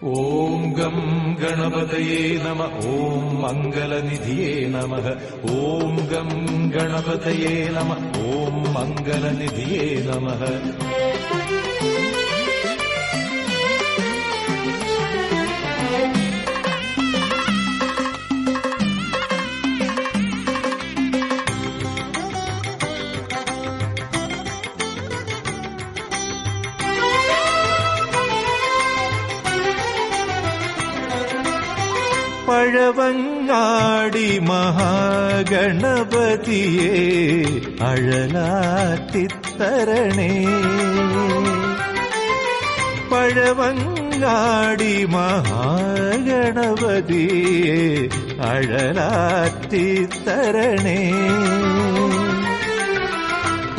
ഓം gum ഗണപതയേ നമ. ഓം മംഗളനിധിയേ നമ. ഓം gum ഗണപതയേ നമ. ഓം മംഗളനിധിയേ നമ. പഴവങ്ങാടി മഹാഗണപതിയെ അഴലാറ്റിത്തരണേ. പഴവങ്ങാടി മഹാഗണപതിയെ അഴലാറ്റിത്തരണേ.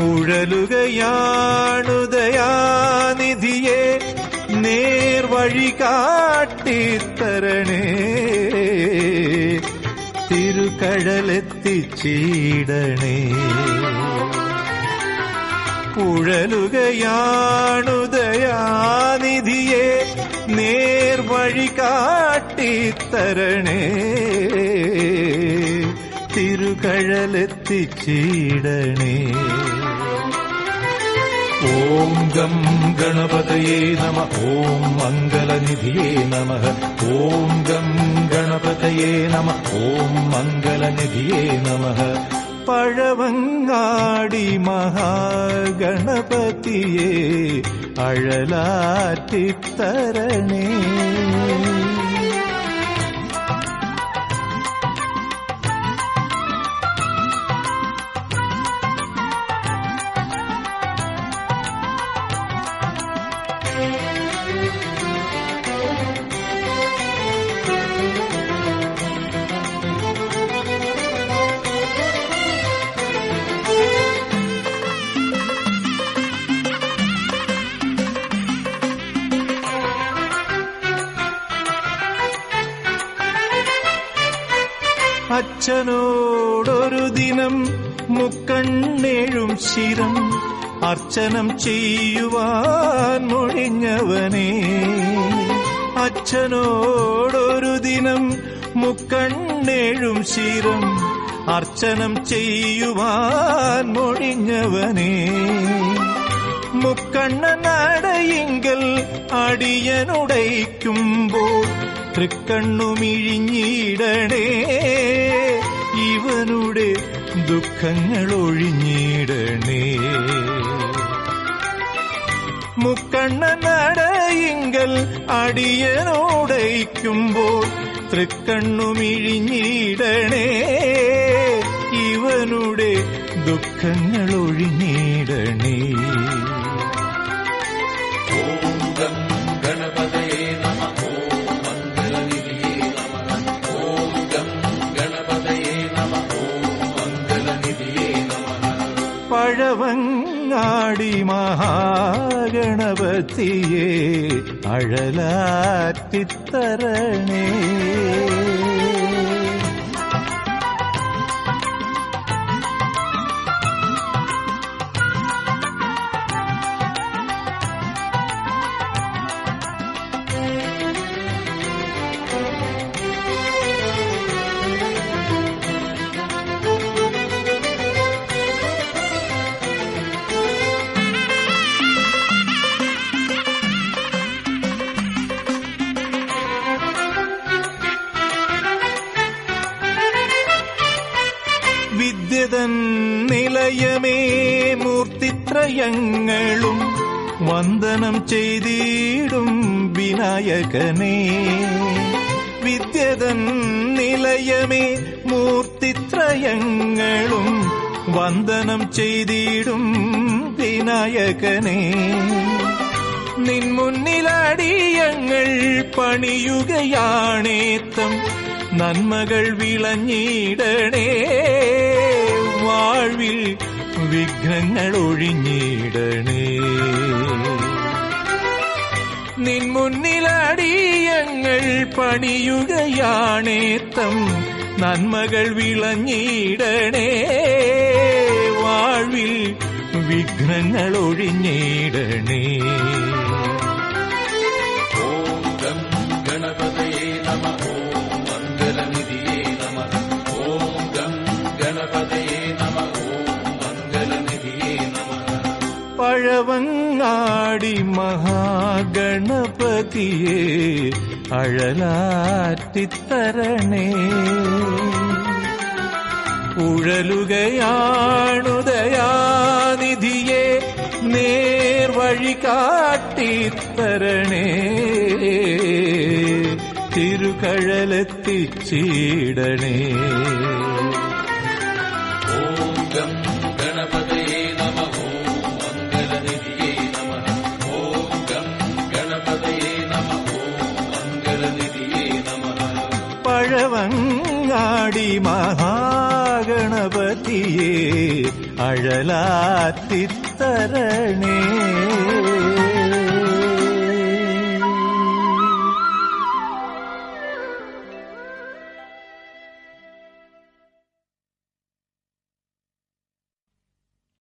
ഉഴലുകയാണുദയാനിധിയെ നേർവഴി കാട്ടിത്തരണേ. തിരുകഴലെത്തിച്ചീടണേ. ഉഴലുകയാണുദയാനിധിയെ നേർവഴി കാട്ടിത്തരണേ. തിരുകഴലെത്തിച്ചീടണേ. ഓം ഗം ഗണപതയേ നമ. ഓം മംഗളനിധിയേ നമ. ഓം ഗം ഗണപതയേ നമ. ഓം മംഗളനിധിയേ നമ. പഴവങ്ങാടി മഹാഗണപതിയെ അഴലാറ്റിത്തരണേ. അച്ഛനോടൊരു ദിനം മുക്കണ്ണേഴും ശിരം അർച്ചനം ചെയ്യുവാൻ മൊഴിഞ്ഞവനേ. അച്ഛനോടൊരു ദിനം മുക്കണ്ണേഴും ശിരം അർച്ചനം ചെയ്യുവാൻ മൊഴിഞ്ഞവനേ. മുക്കണ്ണനടയിങ്കൽ അടിയനുടയ്ക്കുമ്പോൾ തൃക്കണ്ണുമിഴിഞ്ഞിടണേ. ഇവനുടെ ദുഃഖങ്ങൾ ഒഴിഞ്ഞിടണേ. മുക്കണ്ണനടയിങ്കൽ അടിയനോടയ്ക്കുമ്പോൾ തൃക്കണ്ണുമിഴിഞ്ഞിടണേ. ഇവനുടെ ദുഃഖങ്ങൾ ഒഴിഞ്ഞിടണേ. ഓം ഗം ഗണപതയേ നമ. ഓം മംഗളനിധിയേ നമ. ഓം ഗം ഗണപതയേ നമ. ഓം മംഗളനിധിയേ നമ. പഴവങ്ങാടി മഹാഗണപതിയെ അഴലാറ്റിത്തരണേ. വിദ്യതൻ നിലയമേ മൂർത്തിത്രയങ്ങളും വന്ദനം ചെയ്തിടും വിനായകനേ. വിദ്യതൻ നിലയമേ മൂർത്തിത്രയങ്ങളും വന്ദനം ചെയ്തിടും വിനായകനേ. നിൻമുന്നിലടിയങ്ങൾ പണിയുകയാണേത്തം നന്മകൾ വിളഞ്ഞിടണേ. വാഴ്വിൽ വിഘ്നങ്ങൾ ഒഴിഞ്ഞിടണേ. നിൻമുന്നിലടിയങ്ങൾ പണിയുകയാണേത്തം നന്മകൾ വിളഞ്ഞിടണേ. വാഴ്വിൽ വിഘ്നങ്ങൾ ഒഴിഞ്ഞിടണേ. ഓം ഗം പഴവങ്ങാടി മഹാഗണപതിയെ അഴലാറ്റിത്തരണേ. ഉഴലുകയാണുദയാനിധിയെ നേർവഴി കാട്ടിത്തരണേ. തിരുകഴലെത്തിച്ചിടണേ. ഓം ഗം ഗണപതയേ നമഃ. ഓം മംഗളനിധിയേ നമഃ. ഓം ഗം ഗണപതയേ നമഃ. ഓം മംഗളനിധിയേ നമഃ. പഴവങ്ങാടി മഹാഗണപതിയെ അഴലാറ്റിത്തരണേ.